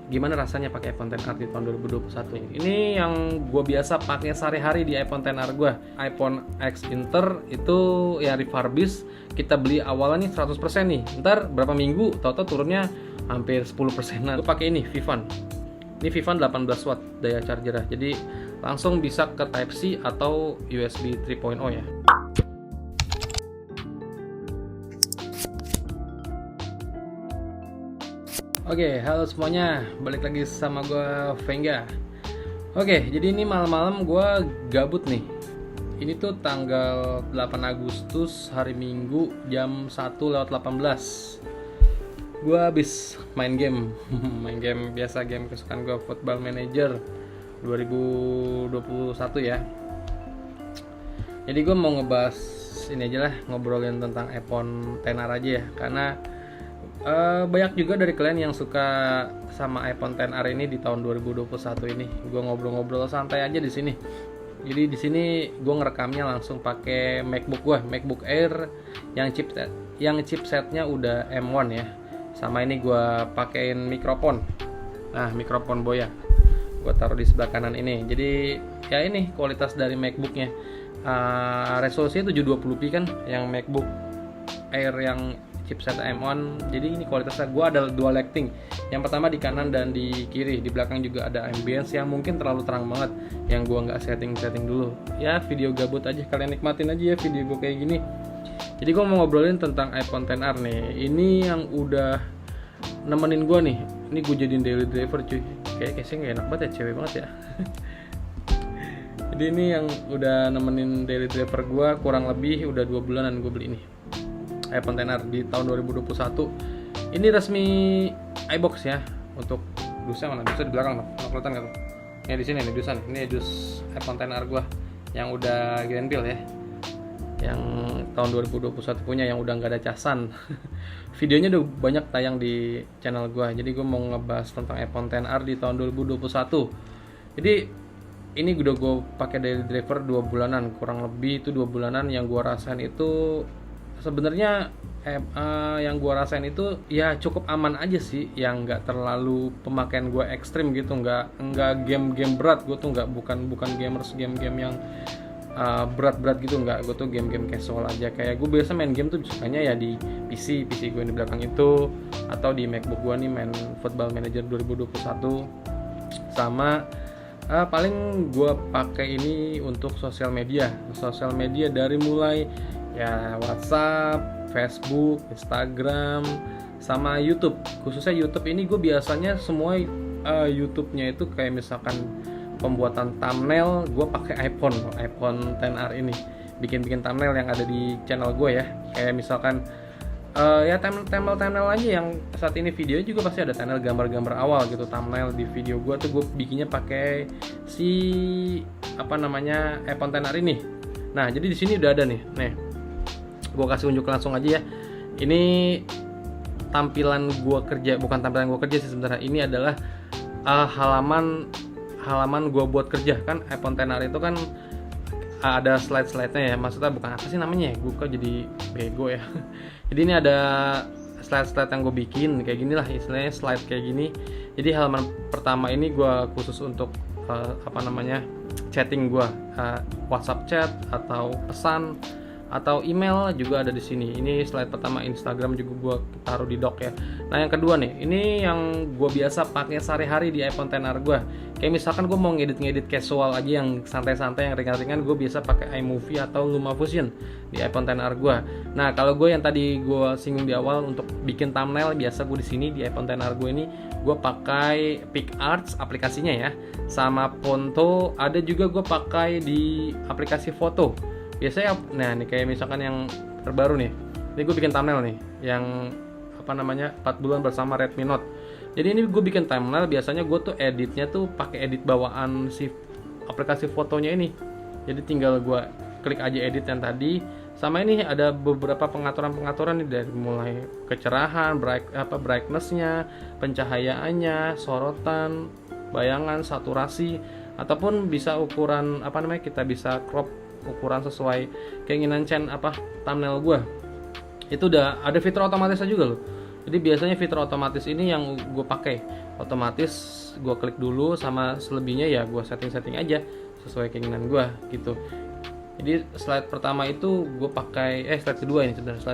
gimana rasanya pakai iPhone XR di tahun 2021 ini. Ini yang gue biasa pakai sehari-hari di iPhone XR gue. iPhone X Inter itu ya refurbish, kita beli awalnya nih 100% nih. Ntar berapa minggu tahu-tahu turunnya hampir 10%. Gue pakai ini Vivan. Ini Vivan 18 watt daya charger. Jadi langsung bisa ke Type C atau USB 3.0 ya. Oke, halo semuanya, balik lagi sama gue Venga. Oke, jadi ini malam-malam gue gabut nih. Ini tuh tanggal 8 Agustus hari Minggu jam 1:18. Gue habis main game main game biasa, game kesukaan gue, Football Manager 2021 ya. Jadi gue mau ngebahas ini aja lah, ngobrolin tentang iPhone XR aja ya, karena banyak juga dari kalian yang suka sama iPhone XR ini di tahun 2021 ini. Gue ngobrol-ngobrol santai aja di sini. Jadi di sini gue ngerekamnya langsung pakai MacBook gue, MacBook Air yang chipsetnya udah M1 ya. Sama ini gue pakein mikrofon. Nah, mikrofon Boya. Gue taruh di sebelah kanan ini. Jadi ya ini kualitas dari MacBooknya. Resolusinya 720p kan, yang MacBook Air yang chipset M1. Jadi ini kualitasnya, gue ada dual lighting. Yang pertama di kanan dan di kiri. Di belakang juga ada ambience yang mungkin terlalu terang banget, yang gue nggak setting dulu. Ya video gabut aja, kalian nikmatin aja ya video gue kayak gini. Jadi gue mau ngobrolin tentang iPhone XR nih. Ini yang udah nemenin gue nih. Ini gue jadiin daily driver cuy. Kayaknya nggak enak banget ya, cewek banget ya. Jadi ini yang udah nemenin daily driver gue kurang lebih udah 2 bulanan gue beli ini, iPhone XR di tahun 2021. Ini resmi iBox ya. Untuk dusnya mana? Dusnya di belakang tuh. Mau kelihatan nggak tuh? Ya di sini nih dusan. Ini dus iPhone XR gua yang udah grand build ya. Yang tahun 2021 punya, yang udah nggak ada casan. Videonya udah banyak tayang di channel gua. Jadi gua mau ngebahas tentang iPhone XR di tahun 2021. Jadi ini udah gue pakai daily driver 2 bulanan, kurang lebih itu 2 bulanan. Yang gua rasain itu sebenarnya yang gue rasain itu ya cukup aman aja sih, yang nggak terlalu pemakaian gue ekstrim gitu, nggak game berat. Gue tuh bukan gamers game yang berat gitu, nggak. Gue tuh game casual aja, kayak gue biasa main game tuh sukanya ya di PC gue yang di belakang itu, atau di MacBook gue nih main Football Manager 2021. Sama paling gue pakai ini untuk sosial media dari mulai ya WhatsApp, Facebook, Instagram, sama YouTube. Khususnya YouTube ini gue biasanya semua YouTube-nya itu kayak misalkan pembuatan thumbnail, gue pakai iPhone XR ini. Bikin thumbnail yang ada di channel gue ya. Kayak misalkan ya thumbnail aja yang saat ini video juga pasti ada thumbnail gambar-gambar awal gitu. Thumbnail di video gue tuh gue bikinnya pakai si iPhone XR ini. Nah, jadi di sini udah ada nih. Nih, gue kasih unjuk langsung aja ya. Ini tampilan gue kerja, bukan tampilan gue kerja sih sebenarnya. Ini adalah halaman gue buat kerja. Kan iPhone XR itu kan ada slide-nya ya. Maksudnya bukan apa sih namanya ya, gue kok jadi bego ya. Jadi ini ada slide yang gue bikin kayak gini lah, istilahnya slide kayak gini. Jadi halaman pertama ini gue khusus untuk chatting gue, WhatsApp chat atau pesan atau email juga ada di sini. Ini slide pertama. Instagram juga gue taruh di dock ya. Nah, yang kedua nih, ini yang gue biasa pakai sehari-hari di iPhone XR gue. Kayak misalkan gue mau ngedit casual aja, yang santai-santai, yang ringan-ringan, gue biasa pakai iMovie atau LumaFusion di iPhone XR gue. Nah, kalau gue yang tadi gue singgung di awal untuk bikin thumbnail, biasa gue di sini di iPhone XR gue ini gue pakai PicArts aplikasinya ya, sama Ponto. Ada juga gue pakai di aplikasi foto. Biasanya, nah ini kayak misalkan yang terbaru nih, ini gue bikin thumbnail nih, yang 4 bulan bersama Redmi Note. Jadi ini gue bikin thumbnail, biasanya gue tuh editnya tuh pakai edit bawaan si aplikasi fotonya ini. Jadi tinggal gue klik aja edit yang tadi. Sama ini ada beberapa pengaturan nih, dari mulai kecerahan, brightness-nya, pencahayaannya, sorotan, bayangan, saturasi, ataupun bisa ukuran kita bisa crop ukuran sesuai keinginan thumbnail gue. Itu udah ada fitur otomatisnya juga loh. Jadi biasanya fitur otomatis ini yang gue pakai. otomatis gue klik dulu, sama selebihnya ya gue setting aja sesuai keinginan gue gitu. Jadi slide pertama itu gue pakai slide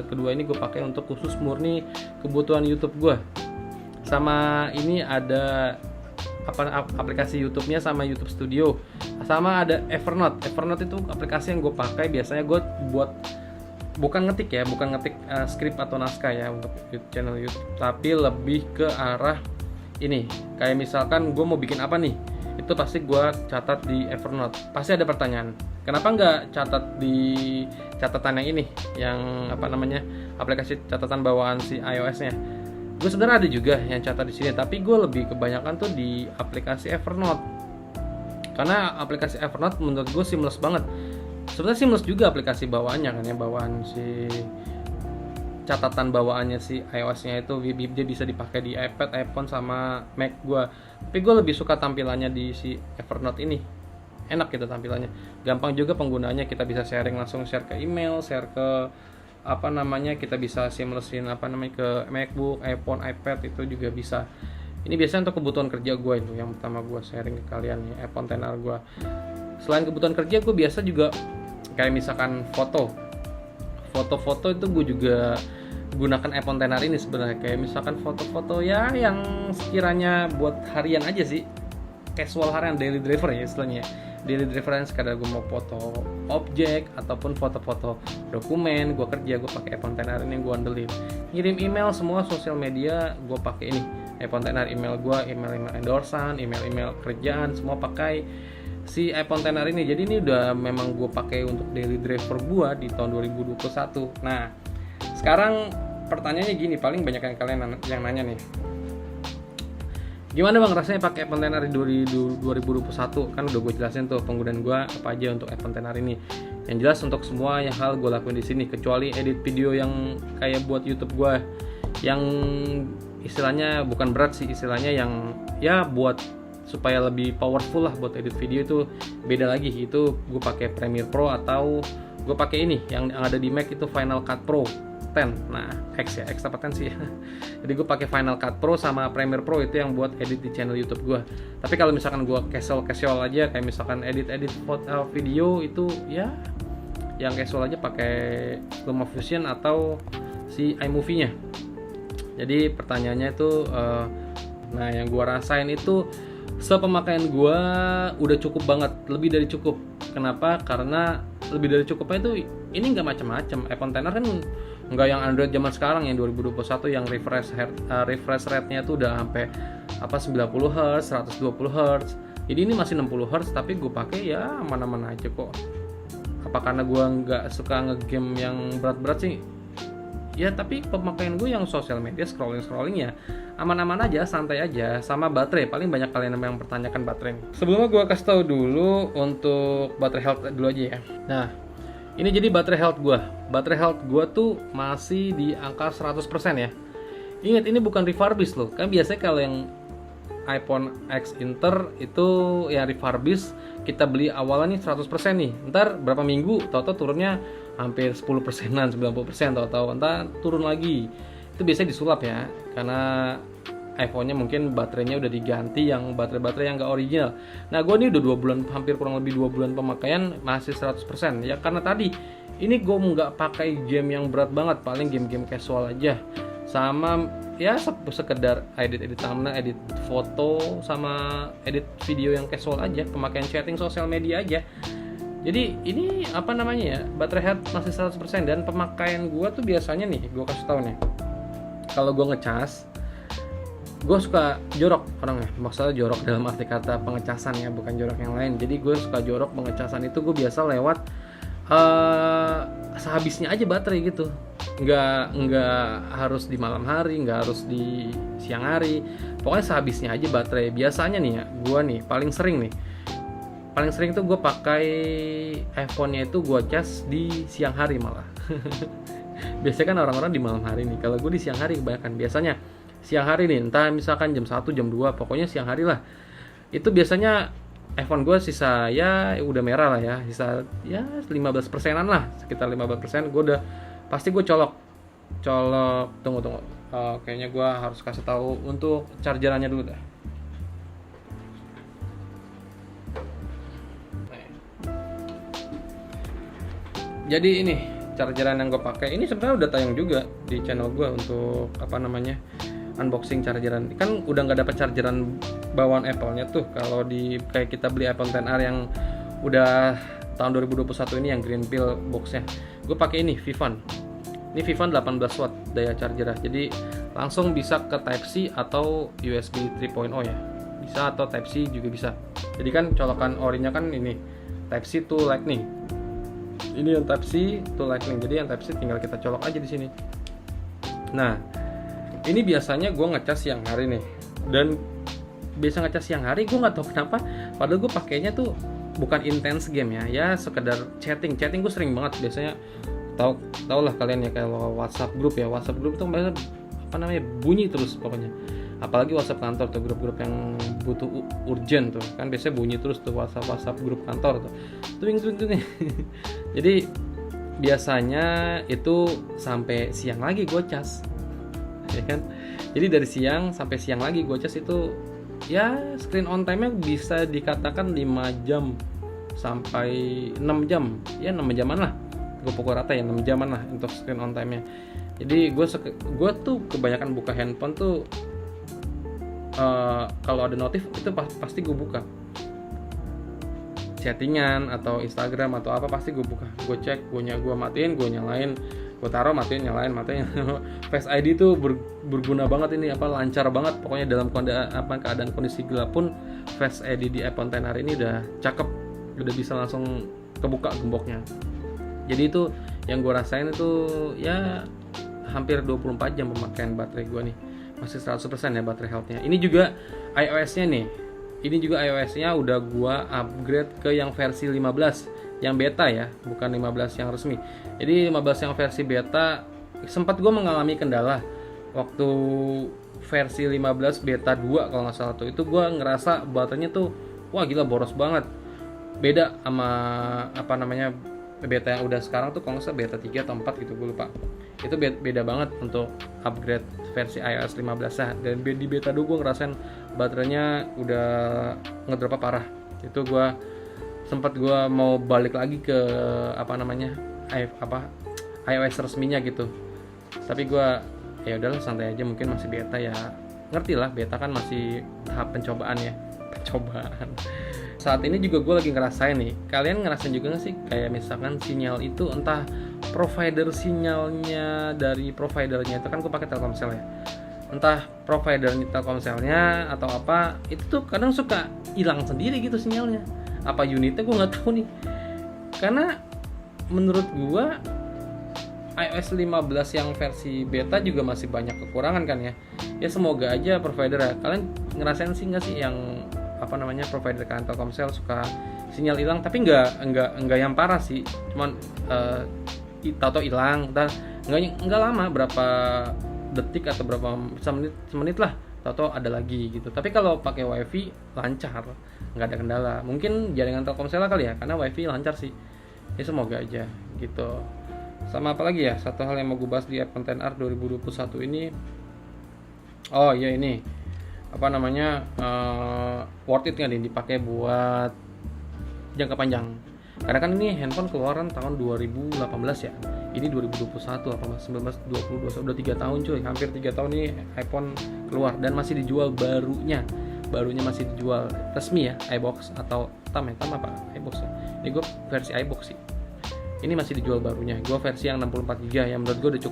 kedua ini gue pakai untuk khusus murni kebutuhan YouTube gue. Sama ini ada aplikasi YouTube-nya sama YouTube Studio. Sama ada Evernote. Evernote itu aplikasi yang gue pakai biasanya gue buat bukan ngetik skrip atau naskah ya untuk channel YouTube, tapi lebih ke arah ini. Kayak misalkan gue mau bikin apa nih, itu pasti gue catat di Evernote. Pasti ada pertanyaan, kenapa nggak catat di catatan yang ini, yang aplikasi catatan bawaan si iOS-nya? Gue sebenarnya ada juga yang catat di sini, tapi gue lebih kebanyakan tuh di aplikasi Evernote, karena aplikasi Evernote menurut gue seamless banget. Sebenarnya seamless juga aplikasi bawaannya kan ya, bawaan si catatan bawaannya si iOS-nya itu dia bisa dipakai di iPad, iPhone sama Mac gue. Tapi gue lebih suka tampilannya di si Evernote ini. Enak gitu tampilannya. Gampang juga penggunaannya, kita bisa sharing langsung, share ke email, share ke kita bisa seamlessin ke MacBook, iPhone, iPad, itu juga bisa. Ini biasanya untuk kebutuhan kerja gue itu yang pertama gue sharing ke kalian nih, iPhone XR gue. Selain kebutuhan kerja, gue biasa juga kayak misalkan foto-foto itu gue juga gunakan iPhone XR ini sebenarnya. Kayak misalkan foto-foto ya yang sekiranya buat harian aja sih, casual harian, daily driver ya istilahnya. Daily driver yang sekadar gue mau foto objek ataupun foto-foto dokumen gue kerja, gue pakai iPhone XR ini yang gue andelin. Ngirim email semua sosial media gue pakai ini iPhone XR. Email gue, email endorsan, email kerjaan, semua pakai si iPhone XR ini. Jadi ini udah memang gue pakai untuk daily driver gue di tahun 2021. Nah, sekarang pertanyaannya gini, paling banyak yang kalian yang nanya nih, gimana bang rasanya pakai iPhone XR di 2021? Kan udah gue jelasin tuh penggunaan gue apa aja untuk iPhone XR ini. Yang jelas untuk semua yang hal gue lakuin di sini, kecuali edit video yang kayak buat YouTube gue, yang istilahnya bukan berat sih, istilahnya yang ya buat supaya lebih powerful lah buat edit video, itu beda lagi. Itu gue pakai Premiere Pro atau gue pakai ini yang ada di Mac itu Final Cut Pro 10. Nah, X apa 10 sih. Jadi gue pakai Final Cut Pro sama Premiere Pro, itu yang buat edit di channel YouTube gue. Tapi kalau misalkan gue casual aja, kayak misalkan edit foto video, itu ya yang casual aja pakai LumaFusion atau si iMovie-nya. Jadi pertanyaannya itu nah yang gue rasain itu sepemakaian gue udah cukup banget, lebih dari cukup. Kenapa? Karena lebih dari cukupnya itu ini nggak macam-macam. iPhone XR kan nggak yang Android zaman sekarang yang 2021 yang refresh rate-nya tuh udah sampai 90 Hz, 120 Hz. Jadi ini masih 60 Hz, tapi gue pakai ya aman-aman aja kok. Apa karena gue nggak suka ngegame yang berat-berat sih? Ya tapi pemakaian gue yang sosial media, scrolling ya aman-aman aja, santai aja. Sama baterai, paling banyak kalian yang pertanyakan baterai. Sebelumnya gue kasih tahu dulu untuk baterai health dulu aja ya. Nah, ini jadi baterai health gue. Baterai health gue tuh masih di angka 100% ya. Ingat, ini bukan refurbish loh. Kan biasanya kalau yang iPhone X Inter itu yang refurbish, kita beli awalnya nih 100% nih. Ntar berapa minggu tahu-tahu turunnya hampir 10%-an, 90% tahu-tahu ntar turun lagi. Itu biasanya disulap ya, karena iPhone-nya mungkin baterainya udah diganti yang baterai yang nggak original. Nah, gue ini udah 2 bulan, hampir kurang lebih 2 bulan pemakaian masih 100%. Ya karena tadi ini gue nggak pakai game yang berat banget, paling game-game casual aja. Sama ya sekedar edit thumbnail, edit foto, sama edit video yang casual aja, pemakaian chatting sosial media aja. Jadi ini baterai health masih 100%. Dan pemakaian gue tuh biasanya nih, gue kasih tahu nih, kalau gue ngecas, gue suka jorok orangnya. Maksudnya jorok dalam arti kata pengecasan ya, bukan jorok yang lain. Jadi gue suka jorok pengecasan itu, gue biasa lewat sehabisnya aja baterai gitu. Nggak harus di malam hari, nggak harus di siang hari, pokoknya sehabisnya aja baterai. Biasanya nih ya, gue nih paling sering tuh gue pakai iPhone-nya itu gue cas di siang hari malah. Biasanya kan orang-orang di malam hari nih, kalau gue di siang hari kebanyakan. Biasanya siang hari nih, entah misalkan jam 1, jam 2, pokoknya siang hari lah. Itu biasanya iPhone gue sisa ya udah merah lah ya, sisa ya 15%-an lah, sekitar 15%. Gue udah pasti gue colok tunggu kayaknya gue harus kasih tahu untuk chargerannya dulu dah. Jadi ini chargeran yang gue pakai. Ini sebenarnya udah tayang juga di channel gue untuk unboxing chargeran. Kan udah nggak dapat chargeran bawaan Apple-nya tuh. Kalau di kayak kita beli iPhone XR yang udah tahun 2021 ini yang green pill box-nya. Gue pakai ini Vivan. Ini Vivan 18 watt daya charger. Jadi langsung bisa ke Type C atau USB 3.0 ya. Bisa atau Type C juga bisa. Jadi kan colokan orinya kan ini Type C to Lightning. Ini yang Type C to Lightning. Jadi yang Type C tinggal kita colok aja di sini. Nah, ini biasanya gue ngecas siang hari nih. Dan biasa ngecas siang hari, gue nggak tahu kenapa. Padahal gue pakainya tuh bukan intense game ya sekedar chatting gue sering banget biasanya. Tahu lah kalian ya, kalau WhatsApp grup tuh bunyi terus pokoknya. Apalagi WhatsApp kantor tuh, grup-grup yang butuh urgent tuh kan biasanya bunyi terus tuh WhatsApp grup kantor tuh. Tuing. Jadi biasanya itu sampai siang lagi gue cas, ya kan. Jadi dari siang sampai siang lagi gue cas itu ya screen on time-nya bisa dikatakan 5 jam sampai 6 jam. Ya 6 jaman lah. Gue pukul rata ya 6 jaman lah untuk screen on time-nya. Jadi gue tuh kebanyakan buka handphone tuh kalau ada notif itu pasti gue buka. Chattingan atau Instagram atau apa pasti gue buka. Gue cek, gue matiin, gue nyalain, gue taruh, matiin. Face ID tuh berguna banget ini, lancar banget pokoknya dalam keadaan kondisi gelap pun Face ID di iPhone XR ini udah cakep, udah bisa langsung kebuka gemboknya. Jadi itu yang gue rasain itu ya hampir 24 jam pemakaian baterai gue nih, masih 100% ya baterai health-nya. Ini juga iOS-nya nih. Ini juga iOS-nya udah gua upgrade ke yang versi 15 yang beta ya, bukan 15 yang resmi. Jadi 15 yang versi beta sempat gua mengalami kendala waktu versi 15 beta 2 kalau nggak salah tuh. Itu gua ngerasa baterainya tuh wah gila boros banget. Beda sama beta yang udah sekarang tuh kalau nggak salah beta 3 atau 4 gitu, gue lupa. Itu beda banget untuk upgrade versi iOS 15 ya. Dan di beta 2 gue ngerasain baterainya udah ngedrop parah. Itu gue mau balik lagi ke iOS resminya gitu. Tapi gue ya udahlah santai aja, mungkin masih beta ya. Ngerti lah, beta kan masih tahap pencobaan ya. Saat ini juga gue lagi ngerasain nih, kalian ngerasain juga gak sih kayak misalkan sinyal itu entah provider sinyalnya dari providernya itu kan gue pakai Telkomsel ya, entah providernya Telkomselnya atau apa itu tuh kadang suka hilang sendiri gitu sinyalnya, apa unitnya gue nggak tahu nih. Karena menurut gue iOS 15 yang versi beta juga masih banyak kekurangan kan ya. Ya semoga aja provider ya, kalian ngerasain sih nggak sih yang provider kalian Telkomsel suka sinyal hilang, tapi nggak yang parah sih, cuman tato hilang dan nggak lama, berapa detik atau berapa semenit lah tato ada lagi gitu. Tapi kalau pakai wifi lancar, nggak ada kendala. Mungkin jaringan Telkomsel kali ya, karena wifi lancar sih. Ya semoga aja gitu. Sama apa lagi ya, satu hal yang mau gue bahas di iPhone XR 2021 ini, oh iya ini worth it nggak nih dipakai buat jangka panjang. Karena kan ini handphone keluaran tahun 2018 ya, ini 2021, 19, 20, 21, udah 3 tahun cuy, hampir 3 tahun ini iPhone keluar dan masih dijual barunya masih dijual resmi ya, iBox atau Tam apa iBox ya. Ini gue versi iBox sih, ini masih dijual barunya. Gue versi yang 64GB yang menurut gue udah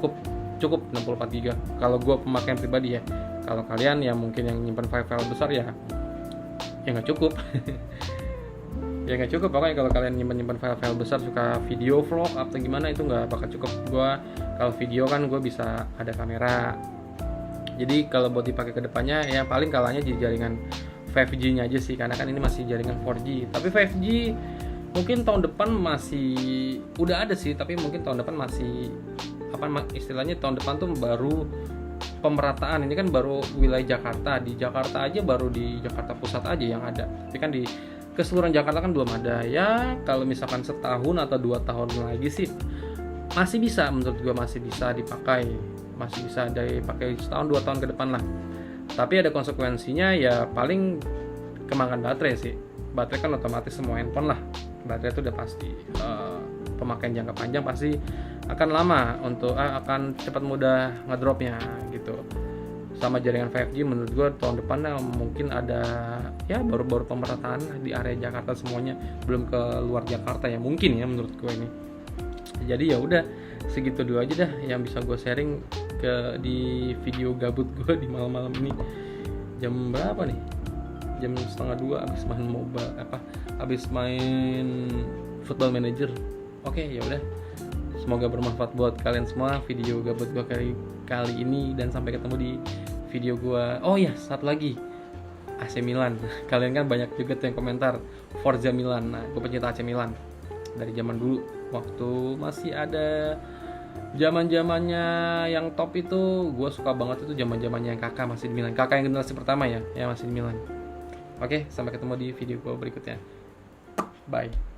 cukup 64GB kalau gue pemakaian pribadi ya. Kalau kalian yang mungkin yang nyimpan file besar ya nggak cukup. Ya nggak cukup, pokoknya kalau kalian nyimpan file besar, suka video vlog atau gimana, itu nggak bakal cukup. Gua kalau video kan gue bisa ada kamera, jadi kalau buat dipakai ke depannya ya paling kalahnya di jaringan 5G-nya aja sih, karena kan ini masih jaringan 4G. Tapi 5G mungkin tahun depan masih udah ada sih, tapi mungkin tahun depan masih istilahnya tahun depan tuh baru pemerataan. Ini kan baru wilayah Jakarta, di Jakarta aja baru di Jakarta Pusat aja yang ada, tapi kan di keseluruhan Jakarta kan belum ada. Ya kalau misalkan setahun atau 2 tahun lagi sih masih bisa, menurut gue masih bisa dipakai, masih bisa dipakai setahun 2 tahun ke depan lah. Tapi ada konsekuensinya ya, paling kemakan baterai sih. Baterai kan otomatis semua handphone lah, baterai itu udah pasti pemakaian jangka panjang pasti akan lama untuk akan cepat mudah ngedropnya gitu. Sama jaringan 5G menurut gue tahun depan mungkin ada ya baru pemerataan di area Jakarta semuanya, belum ke luar Jakarta ya mungkin ya menurut gue ini. Jadi ya udah segitu dulu aja dah yang bisa gue sharing di video gabut gue di malam-malam ini. Jam berapa nih? Jam 1:30 abis main mobile abis main Football Manager. Oke, ya udah. Semoga bermanfaat buat kalian semua video gabut gue kali ini, dan sampai ketemu di video gue. Oh ya, satu lagi, AC Milan. Kalian kan banyak juga tuh yang komentar Forza Milan. Nah, gue pecinta AC Milan dari zaman dulu, waktu masih ada zaman-zamannya yang top itu. Gue suka banget itu zaman-zamannya yang kakak masih di Milan. Kakak yang generasi pertama ya masih di Milan. Oke, sampai ketemu di video gue berikutnya. Bye.